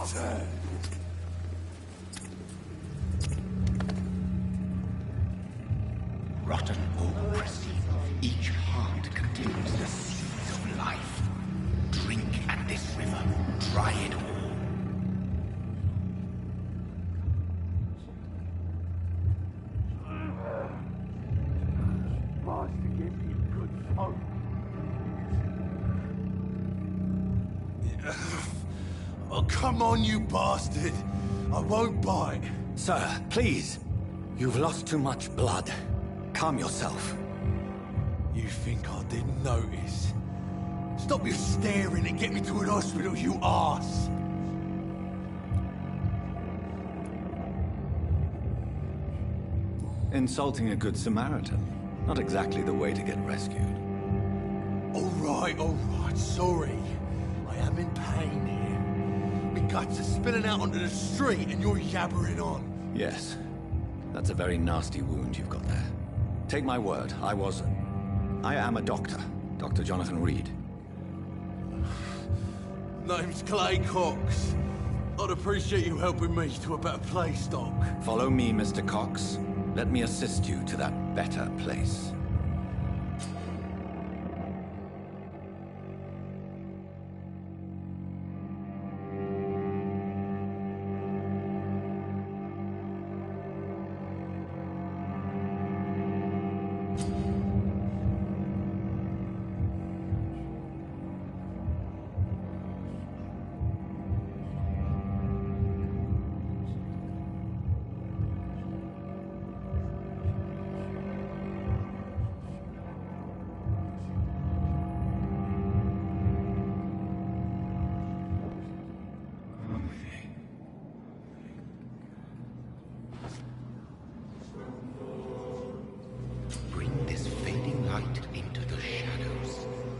Return. Rotten or pristine, each heart contains the seeds of life. Drink at this river, try it all. Oh, come on, you bastard! I won't bite. Sir, please. You've lost too much blood. Calm yourself. You think I didn't notice? Stop your staring and get me to an hospital, you arse! Insulting a good Samaritan. Not exactly the way to get rescued. All right, sorry. I am in pain here. My guts are spilling out onto the street and you're yabbering on. Yes. That's a very nasty wound you've got there. Take my word, I am a doctor. Dr. Jonathan Reed. Name's Clay Cox. I'd appreciate you helping me to a better place, Doc. Follow me, Mr. Cox. Let me assist you to that better place.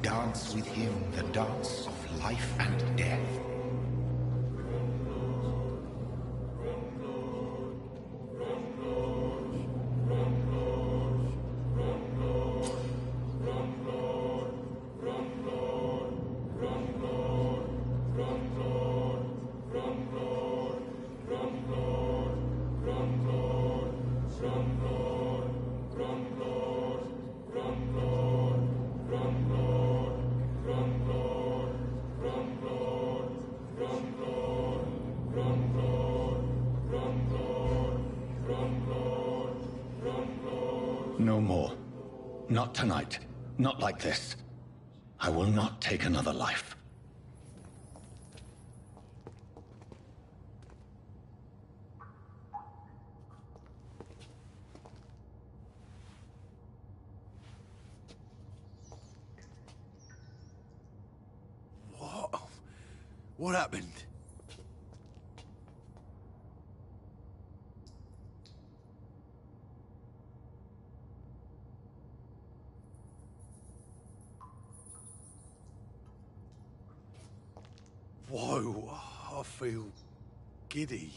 Dance with him the dance of life and death. No more. Not tonight. Not like this. I will not take another life. What happened? Whoa, I feel giddy.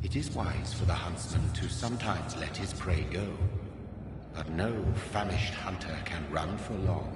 It is wise for the huntsman to sometimes let his prey go, but no famished hunter can run for long.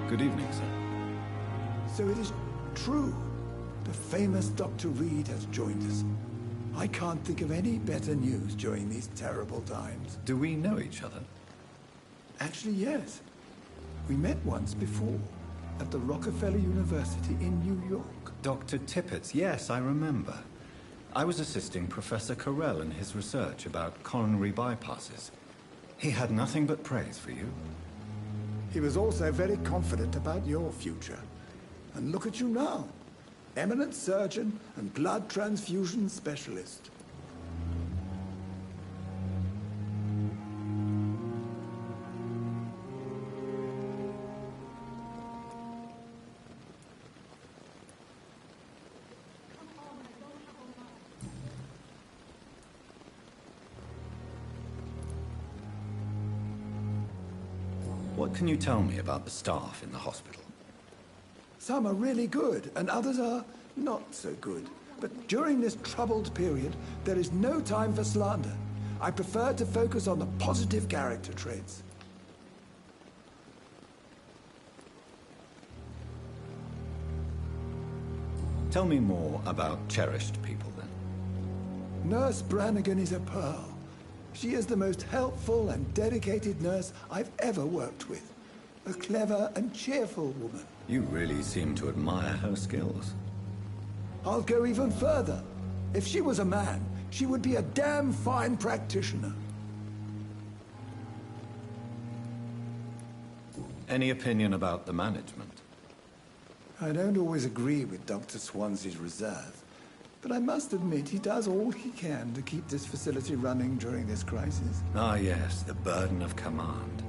Good evening, sir. So it is true. The famous Dr. Reed has joined us. I can't think of any better news during these terrible times. Do we know each other? Actually, yes. We met once before, at the Rockefeller University in New York. Dr. Tippett, yes, I remember. I was assisting Professor Carell in his research about coronary bypasses. He had nothing but praise for you. He was also very confident about your future. And look at you now. eminent surgeon and blood transfusion specialist. What can you tell me about the staff in the hospital? Some are really good, and others are not so good. But during this troubled period, there is no time for slander. I prefer to focus on the positive character traits. Tell me more about cherished people, then. Nurse Brannigan is a pearl. She is the most helpful and dedicated nurse I've ever worked with. A clever and cheerful woman. You really seem to admire her skills. I'll go even further. If she was a man, she would be a damn fine practitioner. Any opinion about the management? I don't always agree with Dr. Swansea's reserve, but I must admit he does all he can to keep this facility running during this crisis. Ah, yes, the burden of command.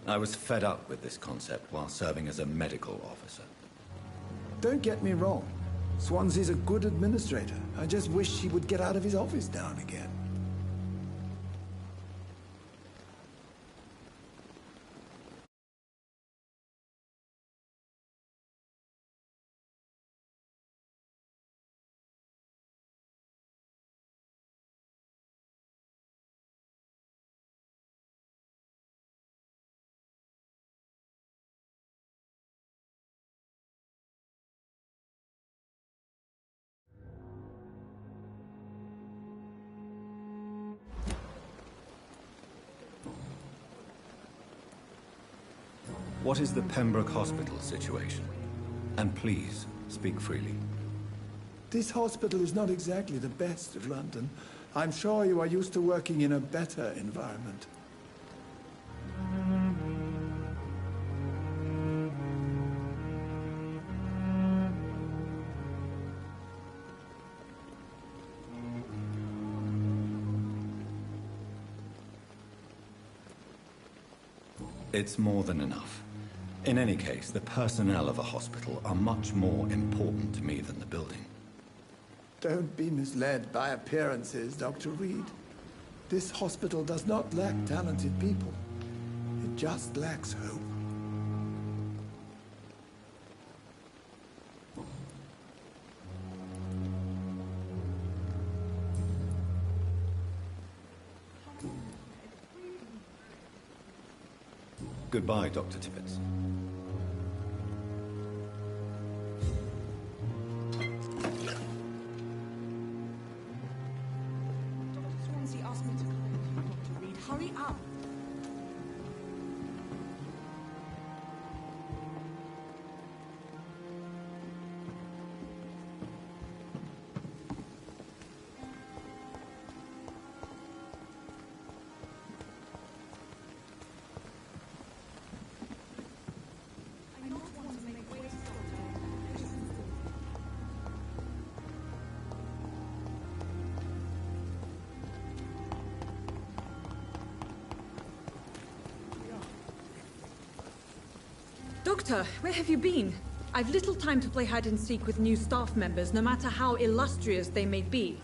I was fed up with this concept while serving as a medical officer. Don't get me wrong. Swansea's a good administrator. I just wish he would get out of his office now and again. What is the Pembroke Hospital situation? And please, speak freely. This hospital is not exactly the best of London. I'm sure you are used to working in a better environment. It's more than enough. In any case, the personnel of a hospital are much more important to me than the building. Don't be misled by appearances, Dr. Reed. This hospital does not lack talented people. It just lacks hope. Goodbye, Dr. Tippett. Dr. Swansea asked me to come in, Dr. Reed. Hurry up. Doctor, where have you been? I've little time to play hide-and-seek with new staff members, no matter how illustrious they may be.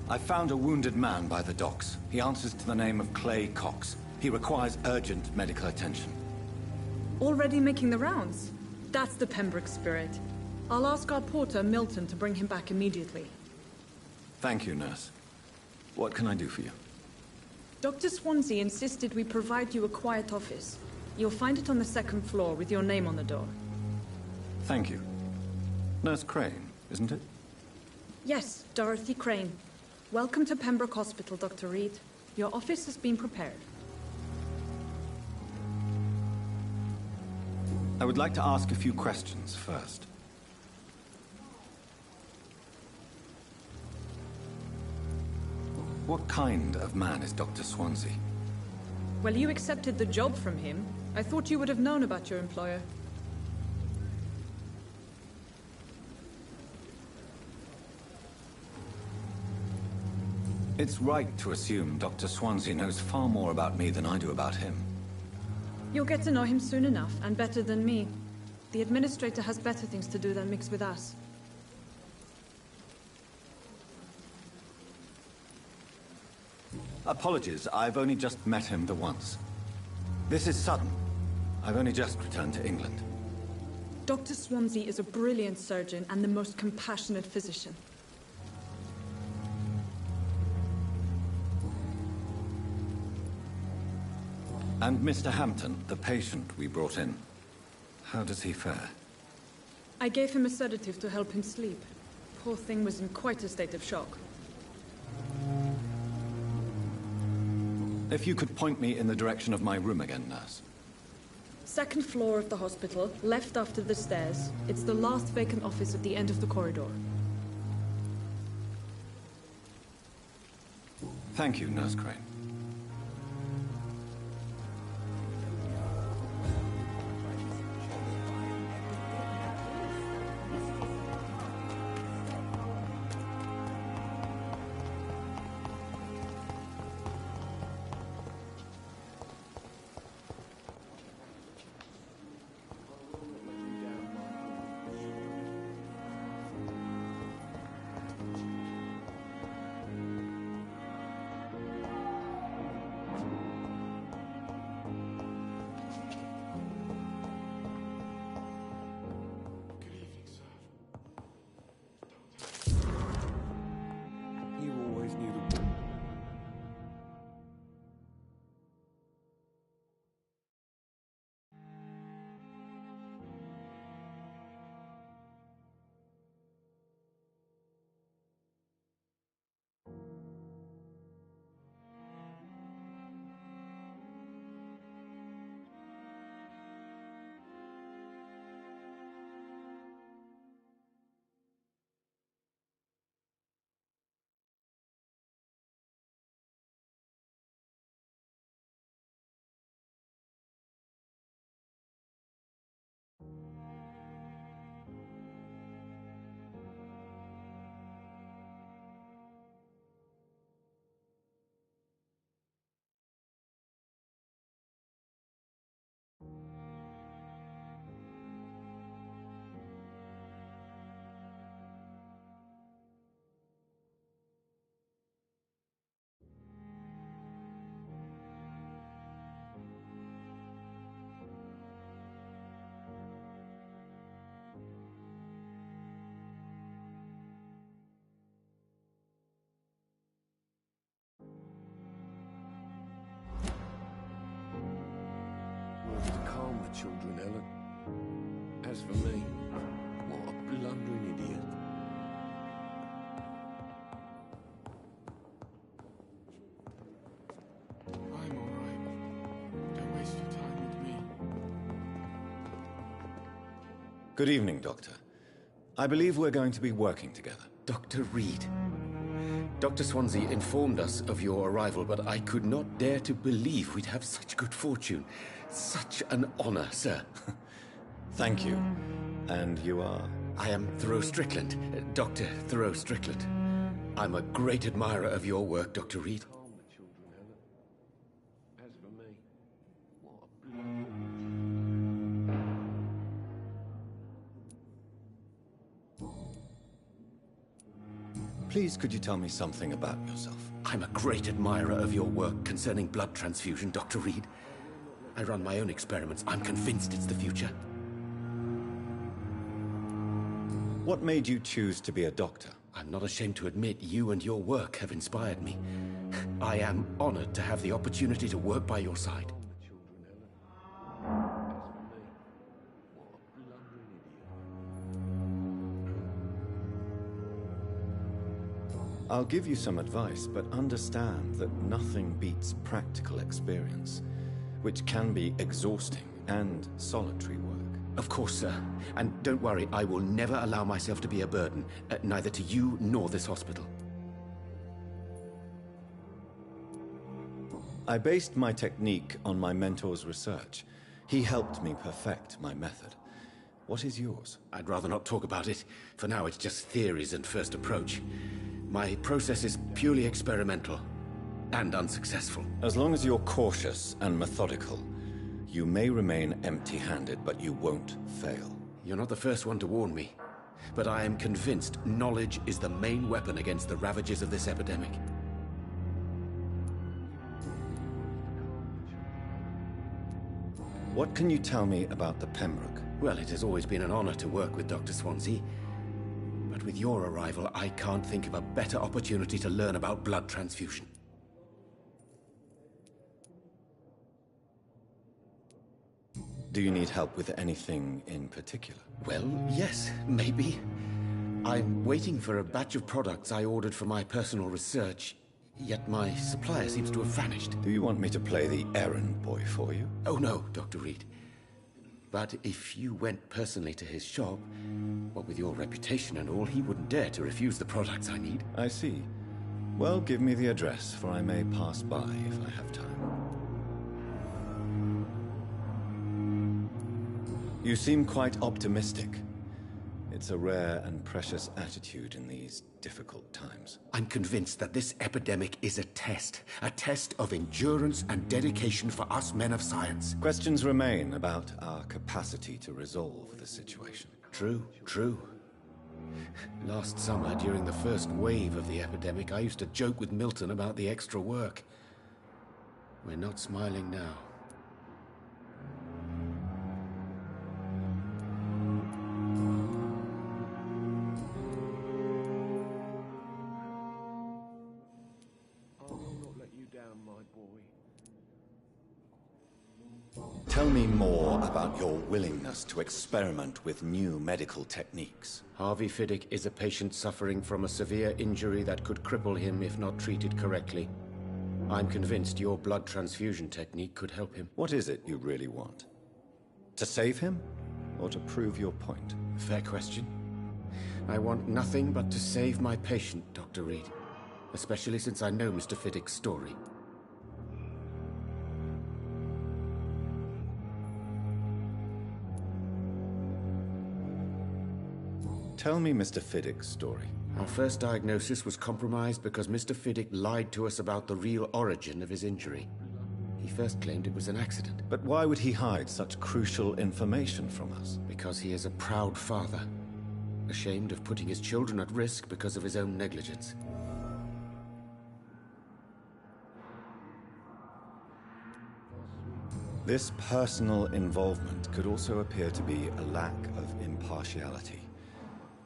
I found a wounded man by the docks. He answers to the name of Clay Cox. He requires urgent medical attention. Already making the rounds? That's the Pembroke spirit. I'll ask our porter, Milton, to bring him back immediately. Thank you, nurse. What can I do for you? Dr. Swansea insisted we provide you a quiet office. You'll find it on the second floor with your name on the door. Thank you. Nurse Crane, isn't it? Yes, Dorothy Crane. Welcome to Pembroke Hospital, Dr. Reed. Your office has been prepared. I would like to ask a few questions first. What kind of man is Dr. Swansea? Well, you accepted the job from him. I thought you would have known about your employer. It's right to assume Dr. Swansea knows far more about me than I do about him. You'll get to know him soon enough, and better than me. The Administrator has better things to do than mix with us. Apologies, I've only just met him the once. This is sudden. I've only just returned to England. Dr. Swansea is a brilliant surgeon and the most compassionate physician. And Mr. Hampton, the patient we brought in. How does he fare? I gave him a sedative to help him sleep. Poor thing was in quite a state of shock. If you could point me in the direction of my room again, nurse. Second floor of the hospital, left after the stairs. It's the last vacant office at the end of the corridor. Thank you, Nurse Crane. You always knew the... Words to calm the children, Ellen. As for me, what a blundering idiot. I'm all right. Don't waste your time with me. Good evening, Doctor. I believe we're going to be working together. Dr. Reed. Dr. Swansea informed us of your arrival, but I could not dare to believe we'd have such good fortune. Such an honor, sir. Thank you. And you are? I am Thoreau Strickland, Dr. Thoreau Strickland. I'm a great admirer of your work, Dr. Reed. Calm the children, Ellen. As for me, what a blundering... Please, could you tell me something about yourself? I'm a great admirer of your work concerning blood transfusion, Dr. Reed. I run my own experiments. I'm convinced it's the future. What made you choose to be a doctor? I'm not ashamed to admit you and your work have inspired me. I am honored to have the opportunity to work by your side. I'll give you some advice, but understand that nothing beats practical experience, which can be exhausting and solitary work. Of course, sir. And don't worry, I will never allow myself to be a burden, neither to you nor this hospital. I based my technique on my mentor's research. He helped me perfect my method. What is yours? I'd rather not talk about it. For now, it's just theories and first approach. My process is purely experimental and unsuccessful. As long as you're cautious and methodical, you may remain empty-handed, but you won't fail. You're not the first one to warn me, but I am convinced knowledge is the main weapon against the ravages of this epidemic. What can you tell me about the Pembroke? Well, it has always been an honor to work with Dr. Swansea. But with your arrival, I can't think of a better opportunity to learn about blood transfusion. Do you need help with anything in particular? Well, yes, maybe. I'm waiting for a batch of products I ordered for my personal research, yet my supplier seems to have vanished. Do you want me to play the errand boy for you? Oh no, Dr. Reed. But if you went personally to his shop, what with your reputation and all, he wouldn't dare to refuse the products I need. I see. Well, give me the address, for I may pass by if I have time. You seem quite optimistic. It's a rare and precious attitude in these difficult times. I'm convinced that this epidemic is a test of endurance and dedication for us men of science. Questions remain about our capacity to resolve the situation. True, true. Last summer, during the first wave of the epidemic, I used to joke with Milton about the extra work. We're not smiling now. Tell me more about your willingness to experiment with new medical techniques. Harvey Fiddick is a patient suffering from a severe injury that could cripple him if not treated correctly. I'm convinced your blood transfusion technique could help him. What is it you really want? To save him, or to prove your point? Fair question. I want nothing but to save my patient, Dr. Reed. Especially since I know Mr. Fiddick's story. Tell me Mr. Fiddick's story. Our first diagnosis was compromised because Mr. Fiddick lied to us about the real origin of his injury. He first claimed it was an accident. But why would he hide such crucial information from us? Because he is a proud father, ashamed of putting his children at risk because of his own negligence. This personal involvement could also appear to be a lack of impartiality.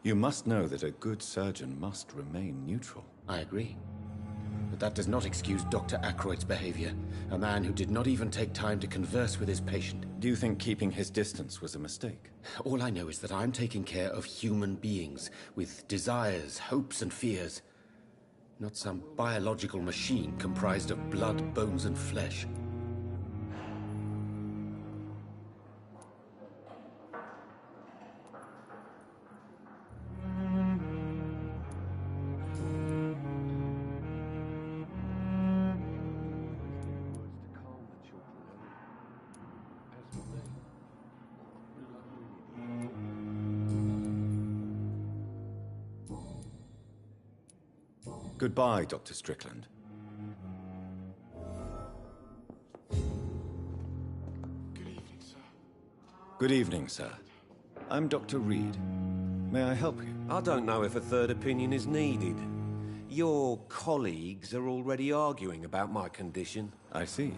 You must know that a good surgeon must remain neutral. I agree. But that does not excuse Dr. Aykroyd's behavior, a man who did not even take time to converse with his patient. Do you think keeping his distance was a mistake? All I know is that I'm taking care of human beings, with desires, hopes and fears. Not some biological machine comprised of blood, bones and flesh. Goodbye, Dr. Strickland. Good evening, sir. Good evening, sir. I'm Dr. Reed. May I help you? I don't know if a third opinion is needed. Your colleagues are already arguing about my condition. I see.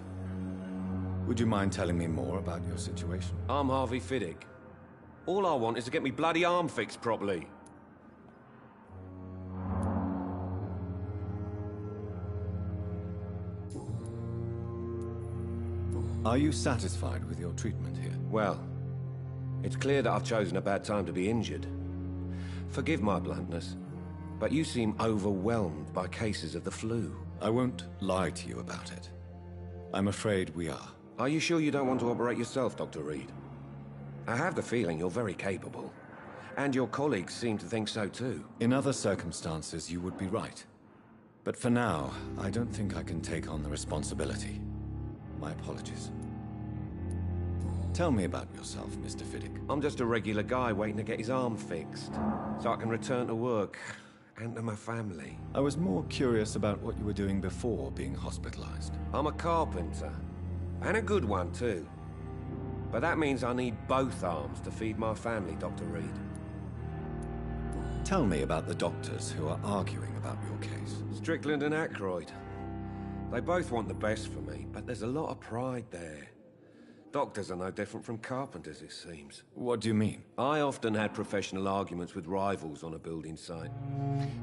Would you mind telling me more about your situation? I'm Harvey Fiddick. All I want is to get me bloody arm fixed properly. Are you satisfied with your treatment here? Well, it's clear that I've chosen a bad time to be injured. Forgive my bluntness, but you seem overwhelmed by cases of the flu. I won't lie to you about it. I'm afraid we are. Are you sure you don't want to operate yourself, Dr. Reed? I have the feeling you're very capable. And your colleagues seem to think so too. In other circumstances, you would be right. But for now, I don't think I can take on the responsibility. My apologies. Tell me about yourself, Mr. Fiddick. I'm just a regular guy waiting to get his arm fixed, so I can return to work and to my family. I was more curious about what you were doing before being hospitalized. I'm a carpenter, and a good one too. But that means I need both arms to feed my family, Dr. Reed. Tell me about the doctors who are arguing about your case. Strickland and Aykroyd. They both want the best for me, but there's a lot of pride there. Doctors are no different from carpenters, it seems. What do you mean? I often had professional arguments with rivals on a building site.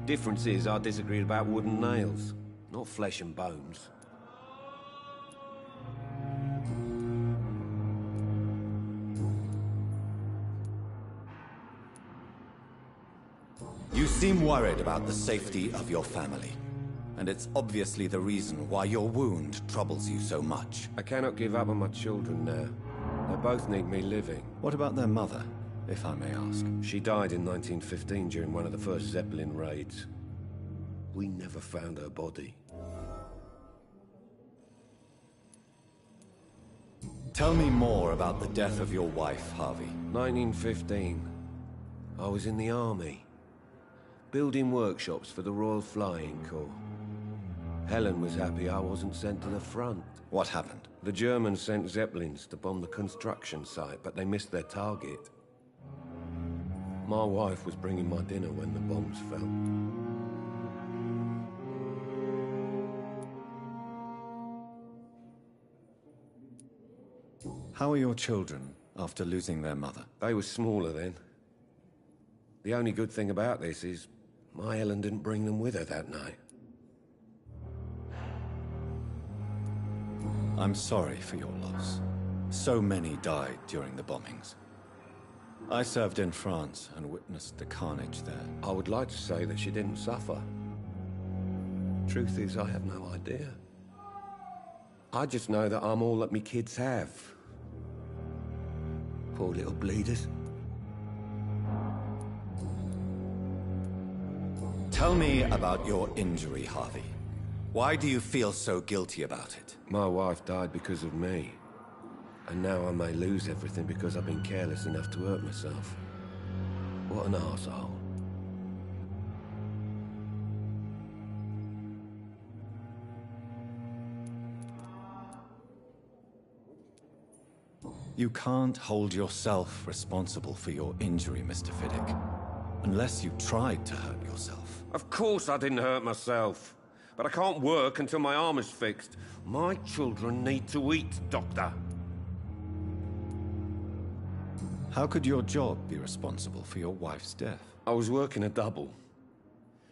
Difference is, I disagreed about wooden nails, not flesh and bones. You seem worried about the safety of your family. And it's obviously the reason why your wound troubles you so much. I cannot give up on my children now. They both need me living. What about their mother, if I may ask? She died in 1915 during one of the first Zeppelin raids. We never found her body. Tell me more about the death of your wife, Harvey. 1915. I was in the army, building workshops for the Royal Flying Corps. Helen was happy I wasn't sent to the front. What happened? The Germans sent Zeppelins to bomb the construction site, but they missed their target. My wife was bringing my dinner when the bombs fell. How are your children after losing their mother? They were smaller then. The only good thing about this is my Helen didn't bring them with her that night. I'm sorry for your loss. So many died during the bombings. I served in France and witnessed the carnage there. I would like to say that she didn't suffer. Truth is, I have no idea. I just know that I'm all that me kids have. Poor little bleeders. Tell me about your injury, Harvey. Why do you feel so guilty about it? My wife died because of me. And now I may lose everything because I've been careless enough to hurt myself. What an arsehole. You can't hold yourself responsible for your injury, Mr. Fiddick. Unless you tried to hurt yourself. Of course I didn't hurt myself. But I can't work until my arm is fixed. My children need to eat, Doctor. How could your job be responsible for your wife's death? I was working a double.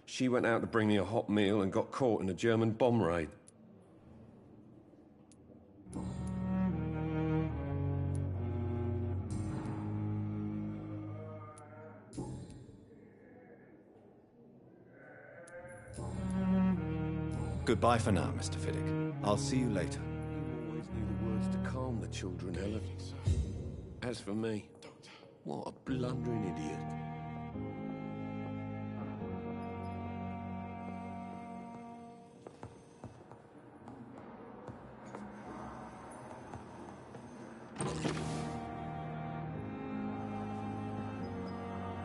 She went out to bring me a hot meal and got caught in a German bomb raid. Goodbye for now, Mr. Fiddick. I'll see you later. You always knew the words to calm the children, Helen. As for me, what a blundering idiot.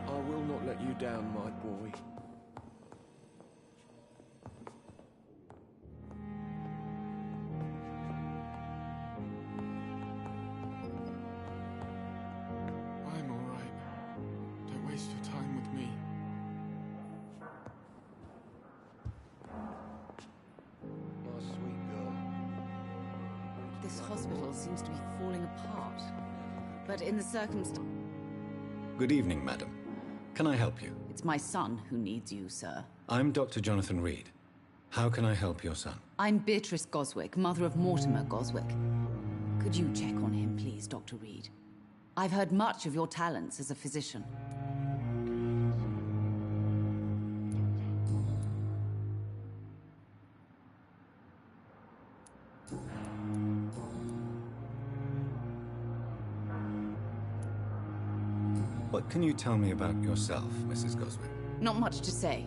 I will not let you down, my boy. I'm all right. Don't waste your time with me. My sweet girl. This hospital seems to be falling apart. But in the circumstances... Good evening, madam. Can I help you? It's my son who needs you, sir. I'm Dr. Jonathan Reed. How can I help your son? I'm Beatrice Goswick, mother of Mortimer Goswick. Could you check on him, please, Dr. Reed? I've heard much of your talents as a physician. What can you tell me about yourself, Mrs. Goswick? Not much to say.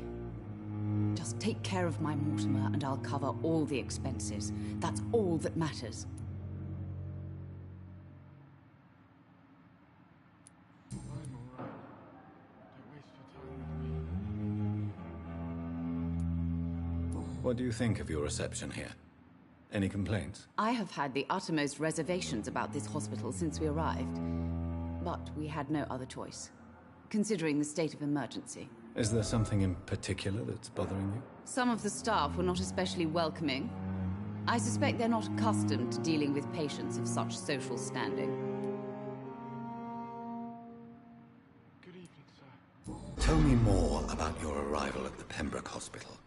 Just take care of my Mortimer and I'll cover all the expenses. That's all that matters. I'm all right. Don't waste your time with me. What do you think of your reception here? Any complaints? I have had the uttermost reservations about this hospital since we arrived. But we had no other choice, considering the state of emergency. Is there something in particular that's bothering you? Some of the staff were not especially welcoming. I suspect they're not accustomed to dealing with patients of such social standing. Good evening, sir. Tell me more about your arrival at the Pembroke Hospital.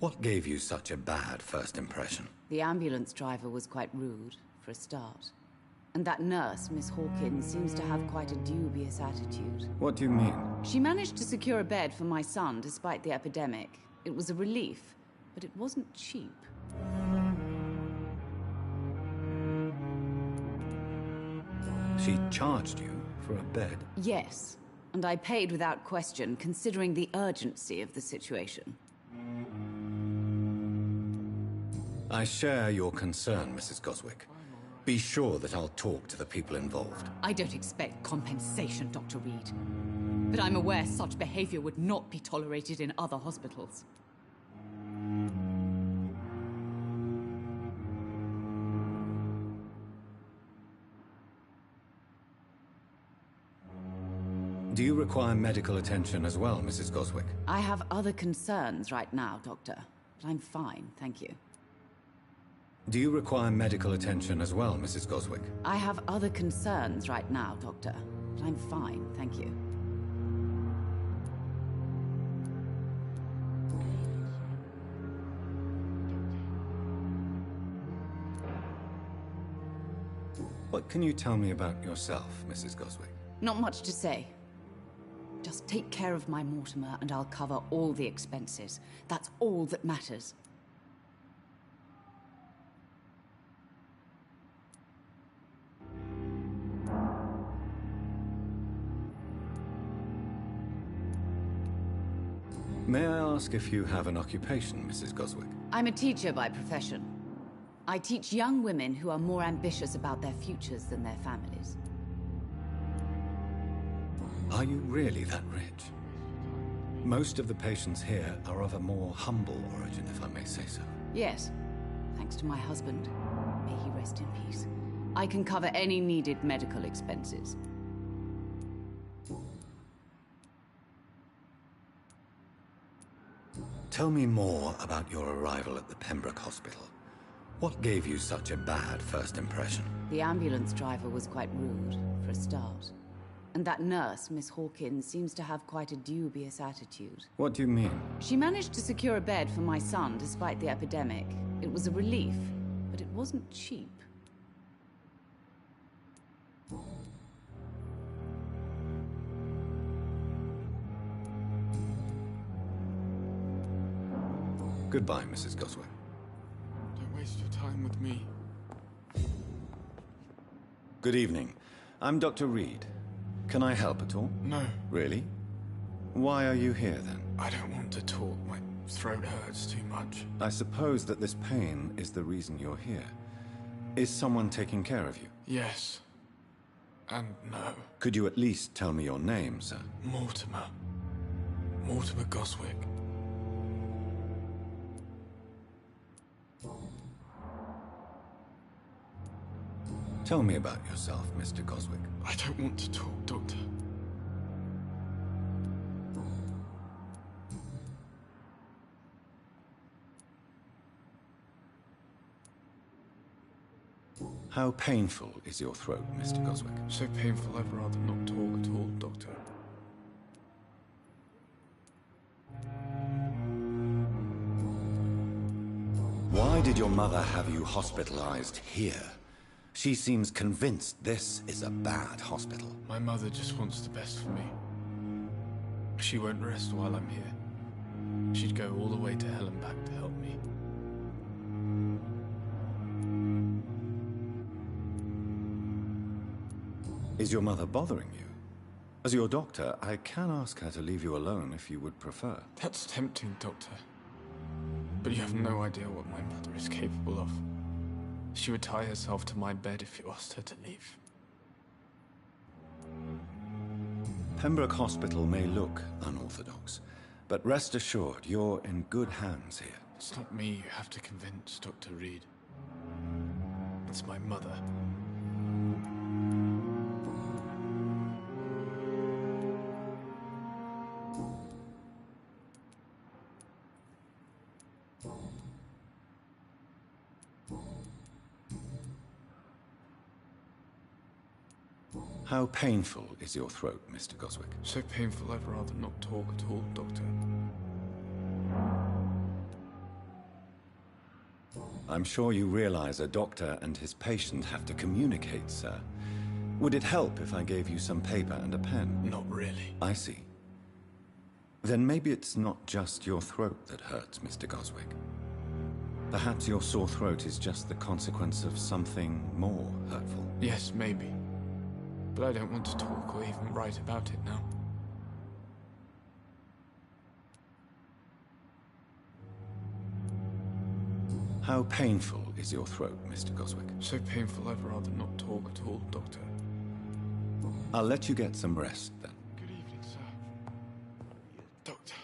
What gave you such a bad first impression? The ambulance driver was quite rude, for a start. And that nurse, Miss Hawkins, seems to have quite a dubious attitude. What do you mean? She managed to secure a bed for my son despite the epidemic. It was a relief, but it wasn't cheap. She charged you for a bed? Yes, and I paid without question, considering the urgency of the situation. I share your concern, Mrs. Goswick. Be sure that I'll talk to the people involved. I don't expect compensation, Dr. Reed. But I'm aware such behavior would not be tolerated in other hospitals. Do you require medical attention as well, Mrs. Goswick? I have other concerns right now, Doctor. But I'm fine, thank you. Do you require medical attention as well, Mrs. Goswick? I have other concerns right now, Doctor. But I'm fine, thank you. What can you tell me about yourself, Mrs. Goswick? Not much to say. Just take care of my Mortimer and I'll cover all the expenses. That's all that matters. May I ask if you have an occupation, Mrs. Goswick? I'm a teacher by profession. I teach young women who are more ambitious about their futures than their families. Are you really that rich? Most of the patients here are of a more humble origin, if I may say so. Yes, thanks to my husband. May he rest in peace. I can cover any needed medical expenses. Tell me more about your arrival at the Pembroke Hospital. What gave you such a bad first impression? The ambulance driver was quite rude, for a start. And that nurse, Miss Hawkins, seems to have quite a dubious attitude. What do you mean? She managed to secure a bed for my son despite the epidemic. It was a relief, but it wasn't cheap. Goodbye, Mrs. Goswick. Don't waste your time with me. Good evening. I'm Dr. Reed. Can I help at all? No, Really? Why are you here, then? I don't want to talk. My throat hurts too much. I suppose that this pain is the reason you're here. Is someone taking care of you? Yes. And no. Could you at least tell me your name, sir? Mortimer. Mortimer Goswick. Tell me about yourself, Mr. Goswick. I don't want to talk, Doctor. How painful is your throat, Mr. Goswick? So painful I'd rather not talk at all, Doctor. Why did your mother have you hospitalized here? She seems convinced this is a bad hospital. My mother just wants the best for me. She won't rest while I'm here. She'd go all the way to hell and back to help me. Is your mother bothering you? As your doctor, I can ask her to leave you alone if you would prefer. That's tempting, Doctor. But you have no idea what my mother is capable of. She would tie herself to my bed if you asked her to leave. Pembroke Hospital may look unorthodox, but rest assured you're in good hands here. It's not me you have to convince, Dr. Reed. It's my mother. How painful is your throat, Mr. Goswick? So painful I'd rather not talk at all, Doctor. I'm sure you realize a doctor and his patient have to communicate, sir. Would it help if I gave you some paper and a pen? Not really. I see. Then maybe it's not just your throat that hurts, Mr. Goswick. Perhaps your sore throat is just the consequence of something more hurtful. Yes, maybe. But I don't want to talk or even write about it now. How painful is your throat, Mr. Goswick? So painful I'd rather not talk at all, Doctor. I'll let you get some rest, then. Good evening, sir. Doctor.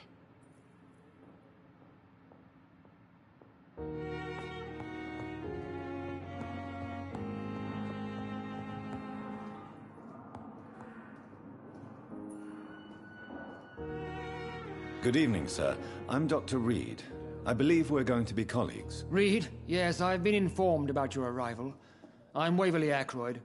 Good evening, sir. I'm Dr. Reed. I believe we're going to be colleagues. Reed? Yes, I've been informed about your arrival. I'm Waverly Ackroyd.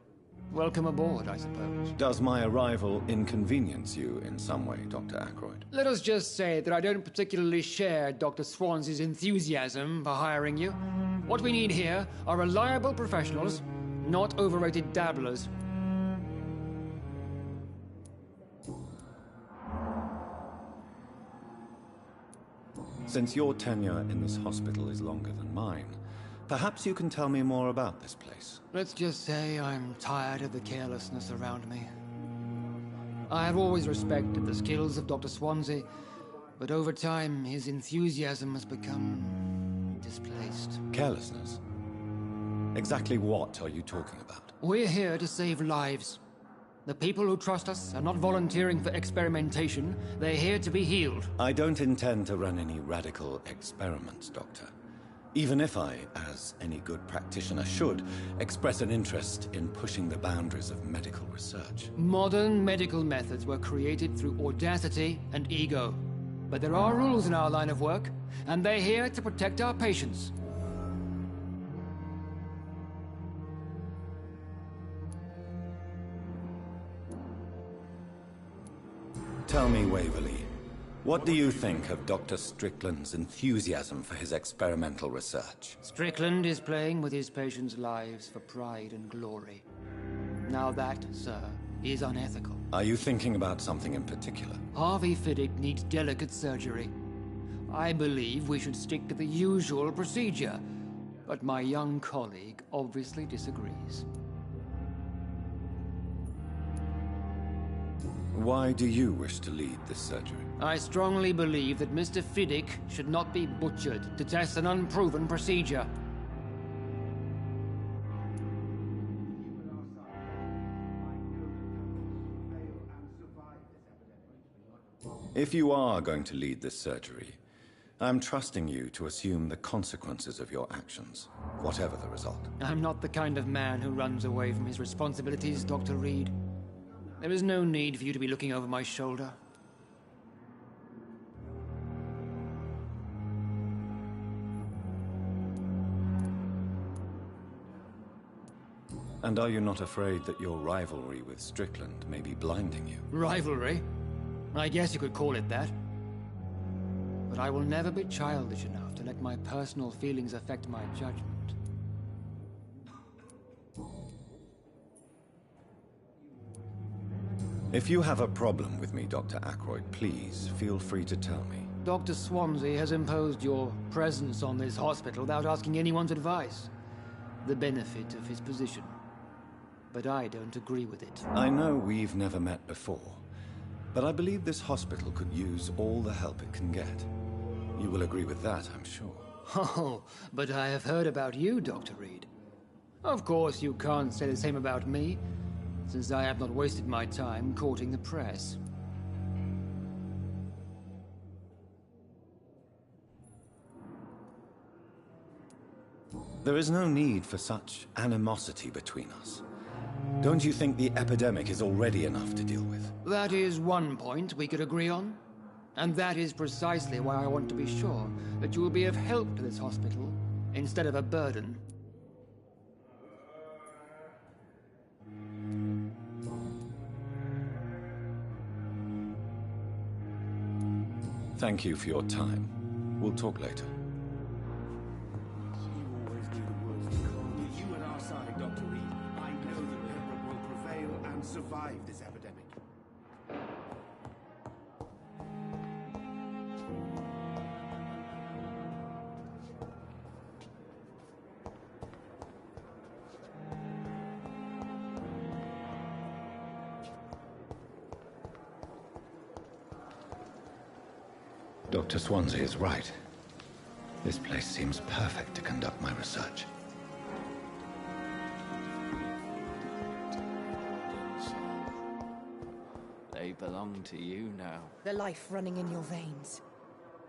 Welcome aboard, I suppose. Does my arrival inconvenience you in some way, Dr. Ackroyd? Let us just say that I don't particularly share Dr. Swansea's enthusiasm for hiring you. What we need here are reliable professionals, not overrated dabblers. Since your tenure in this hospital is longer than mine, perhaps you can tell me more about this place. Let's just say I'm tired of the carelessness around me. I have always respected the skills of Dr. Swansea, but over time his enthusiasm has become displaced. Carelessness? Exactly what are you talking about? We're here to save lives. The people who trust us are not volunteering for experimentation. They're here to be healed. I don't intend to run any radical experiments, Doctor. Even if I, as any good practitioner should, express an interest in pushing the boundaries of medical research. Modern medical methods were created through audacity and ego. But there are rules in our line of work, and they're here to protect our patients. Tell me, Waverly, what do you think of Dr. Strickland's enthusiasm for his experimental research? Strickland is playing with his patients' lives for pride and glory. Now that, sir, is unethical. Are you thinking about something in particular? Harvey Fiddick needs delicate surgery. I believe we should stick to the usual procedure, but my young colleague obviously disagrees. Why do you wish to lead this surgery? I strongly believe that Mr. Fiddick should not be butchered to test an unproven procedure. If you are going to lead this surgery, I'm trusting you to assume the consequences of your actions, whatever the result. I'm not the kind of man who runs away from his responsibilities, Dr. Reed. There is no need for you to be looking over my shoulder. And are you not afraid that your rivalry with Strickland may be blinding you? Rivalry? I guess you could call it that. But I will never be childish enough to let my personal feelings affect my judgment. If you have a problem with me, Dr. Ackroyd, please feel free to tell me. Dr. Swansea has imposed your presence on this hospital without asking anyone's advice. The benefit of his position. But I don't agree with it. I know we've never met before, but I believe this hospital could use all the help it can get. You will agree with that, I'm sure. Oh, but I have heard about you, Dr. Reed. Of course, you can't say the same about me, since I have not wasted my time courting the press. There is no need for such animosity between us. Don't you think the epidemic is already enough to deal with? That is one point we could agree on. And that is precisely why I want to be sure that you will be of help to this hospital, instead of a burden. Thank you for your time. We'll talk later. You at our side, Dr. Reed. I know that Pembroke will prevail and survive this epidemic. Dr. Swansea is right. This place seems perfect to conduct my research. They belong to you now. The life running in your veins.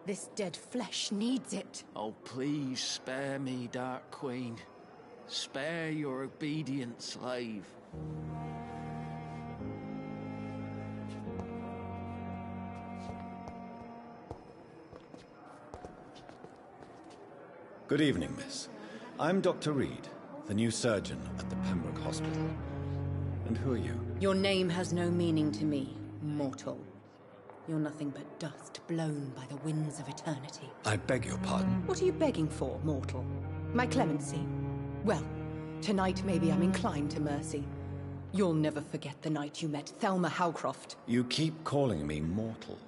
This dead flesh needs it. Oh, please spare me, Dark Queen. Spare your obedient slave. Good evening, miss. I'm Dr. Reed, the new surgeon at the Pembroke Hospital. And who are you? Your name has no meaning to me, mortal. You're nothing but dust blown by the winds of eternity. I beg your pardon? What are you begging for, mortal? My clemency? Well, tonight maybe I'm inclined to mercy. You'll never forget the night you met Thelma Howcroft. You keep calling me mortal.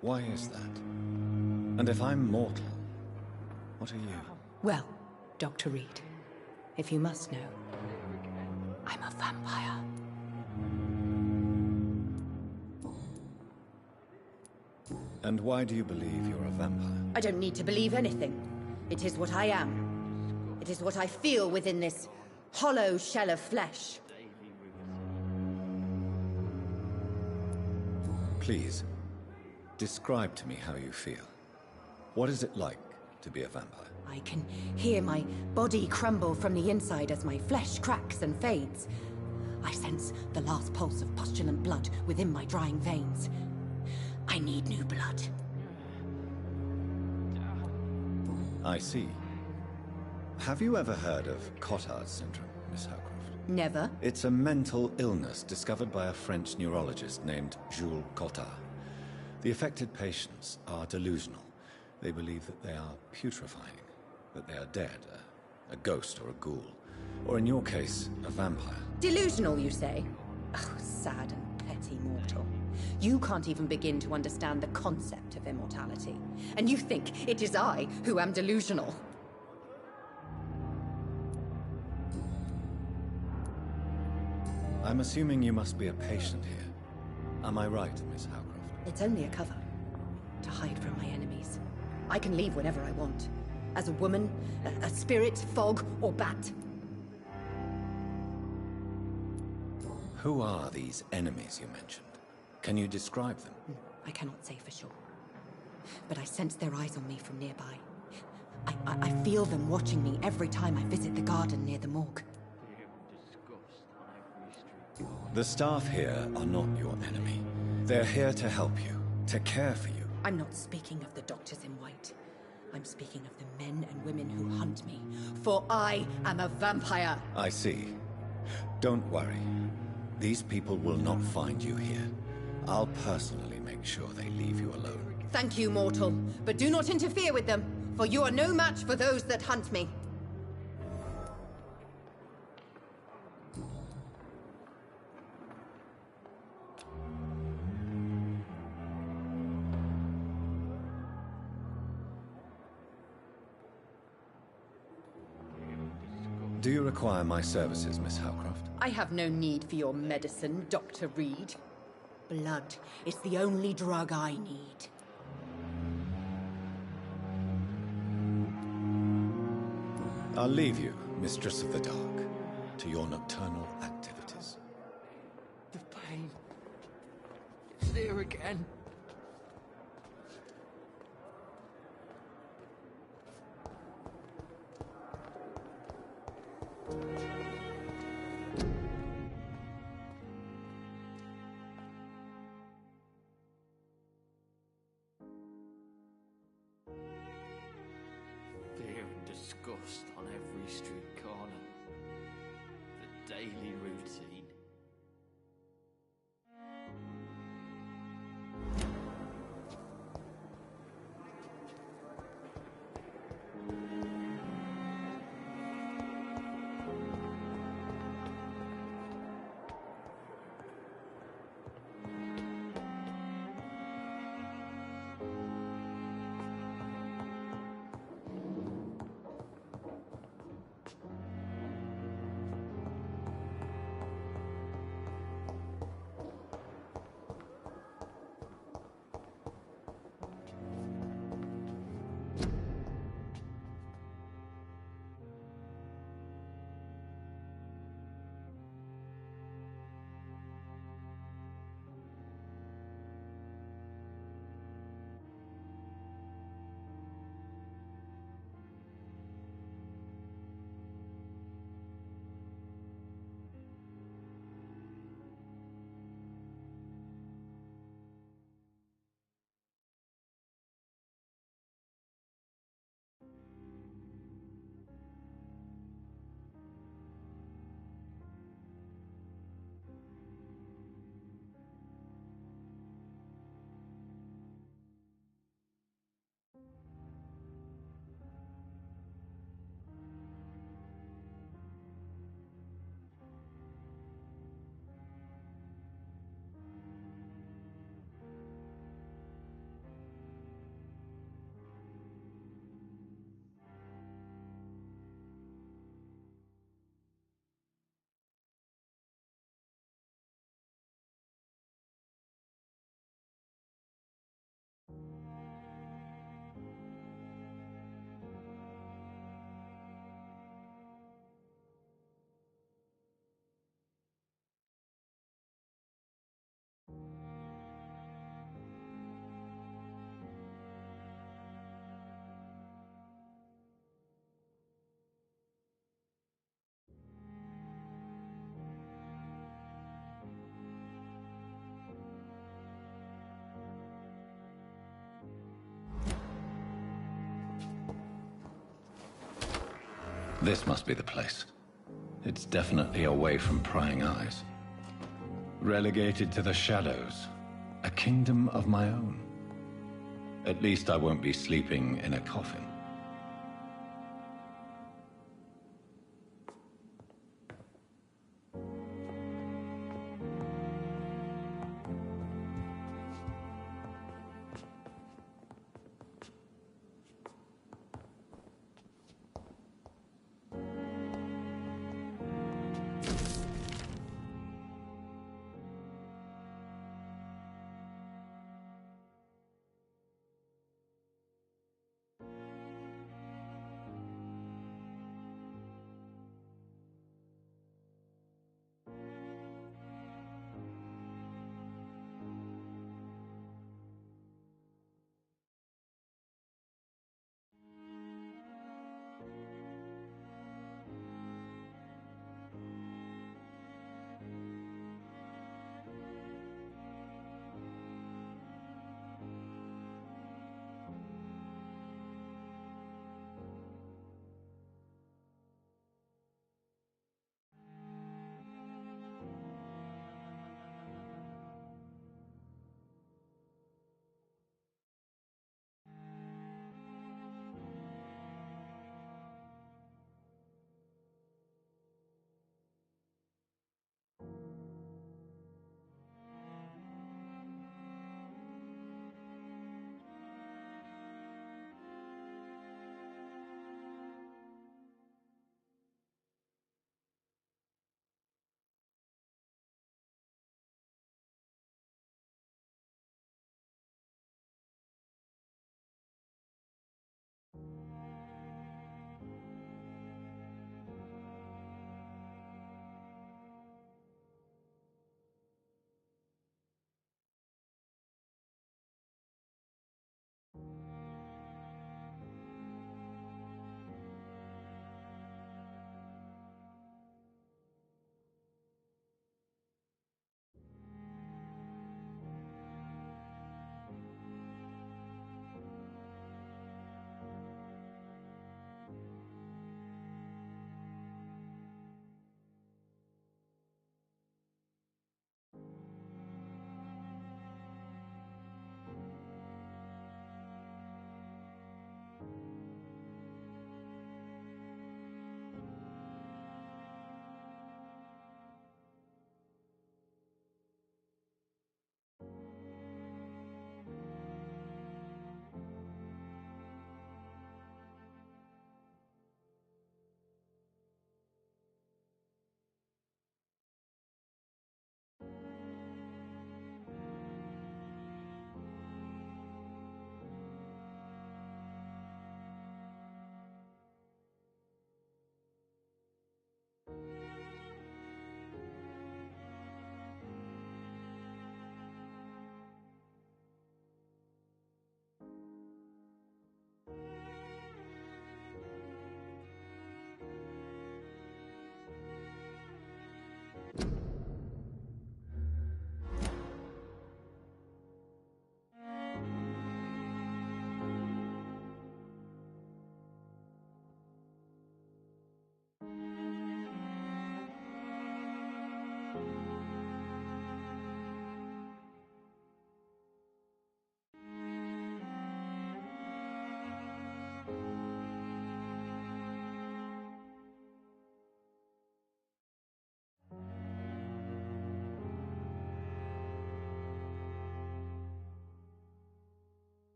Why is that? And if I'm mortal, what are you? Well, Dr. Reed, if you must know, I'm a vampire. And why do you believe you're a vampire? I don't need to believe anything. It is what I am. It is what I feel within this hollow shell of flesh. Please, describe to me how you feel. What is it like to be a vampire? I can hear my body crumble from the inside as my flesh cracks and fades. I sense the last pulse of pustulant blood within my drying veins. I need new blood. I see. Have you ever heard of Cotard's syndrome, Miss Howcroft? Never. It's a mental illness discovered by a French neurologist named Jules Cotard. The affected patients are delusional. They believe that they are putrefying, that they are dead, a ghost or a ghoul, or in your case, a vampire. Delusional, you say? Oh, sad and petty mortal. You can't even begin to understand the concept of immortality. And you think it is I who am delusional. I'm assuming you must be a patient here. Am I right, Miss Howcroft? It's only a cover. To hide from my enemies. I can leave whenever I want. As a woman, a spirit, fog, or bat. Who are these enemies you mentioned? Can you describe them? I cannot say for sure. But I sense their eyes on me from nearby. I feel them watching me every time I visit the garden near the morgue. The staff here are not your enemy. They're here to help you, to care for you. I'm not speaking of the doctors in white. I'm speaking of the men and women who hunt me. For I am a vampire. I see. Don't worry. These people will not find you here. I'll personally make sure they leave you alone. Thank you, mortal. But do not interfere with them, for you are no match for those that hunt me. Do you require my services, Miss Howcroft? I have no need for your medicine, Dr. Reed. Blood is the only drug I need. I'll leave you, Mistress of the Dark, to your nocturnal activities. The pain. It's there again. disgust on every street corner. The daily routine. This must be the place. It's definitely away from prying eyes. Relegated to the shadows. A kingdom of my own. At least I won't be sleeping in a coffin.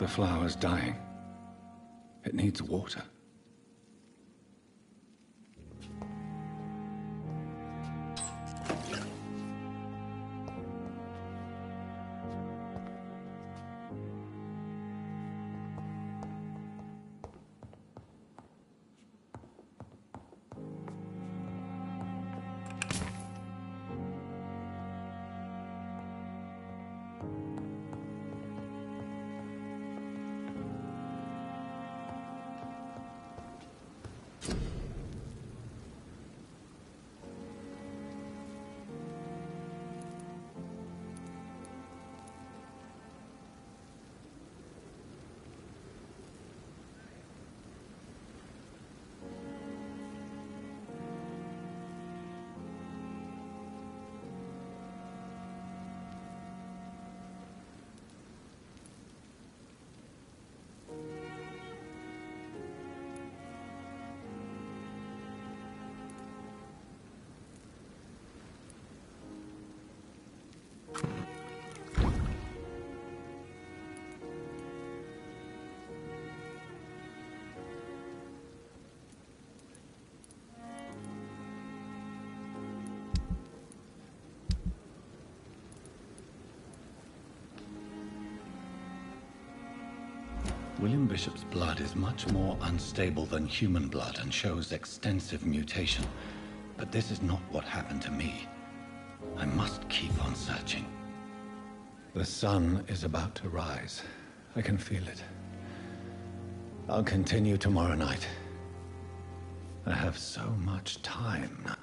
The flower's dying. It needs water. William Bishop's blood is much more unstable than human blood and shows extensive mutation. But this is not what happened to me. I must keep on searching. The sun is about to rise. I can feel it. I'll continue tomorrow night. I have so much time now.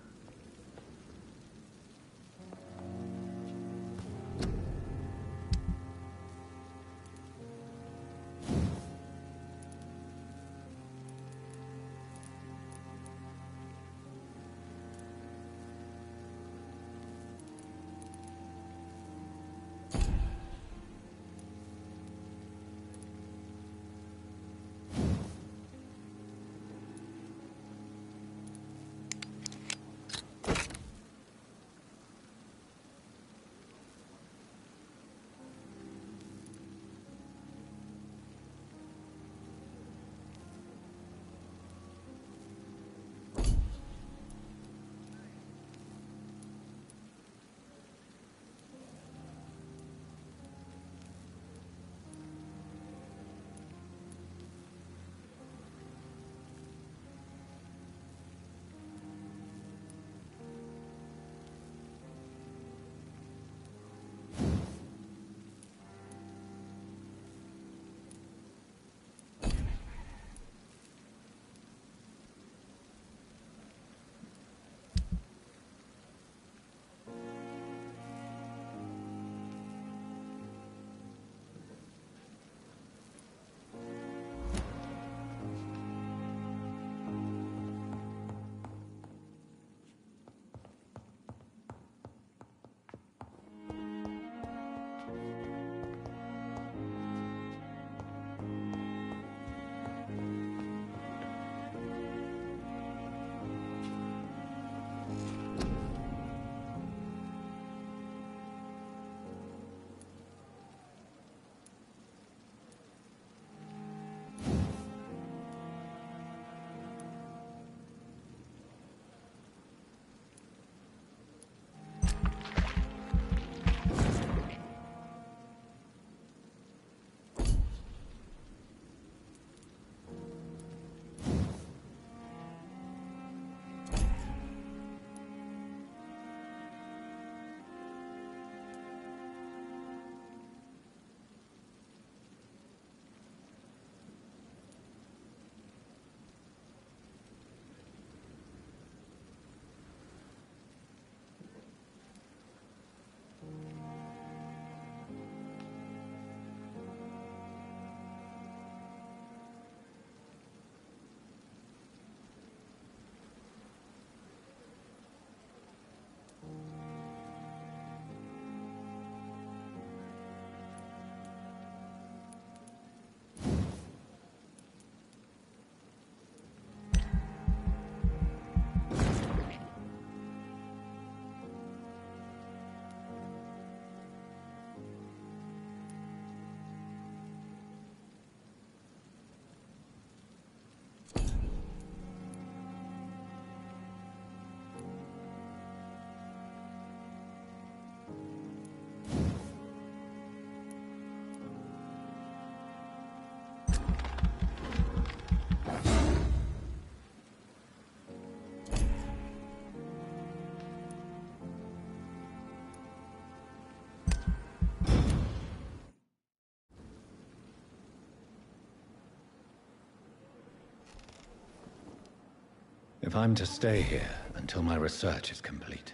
If I'm to stay here until my research is complete,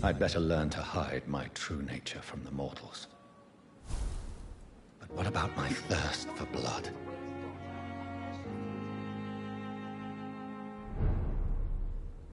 I'd better learn to hide my true nature from the mortals. But what about my thirst for blood?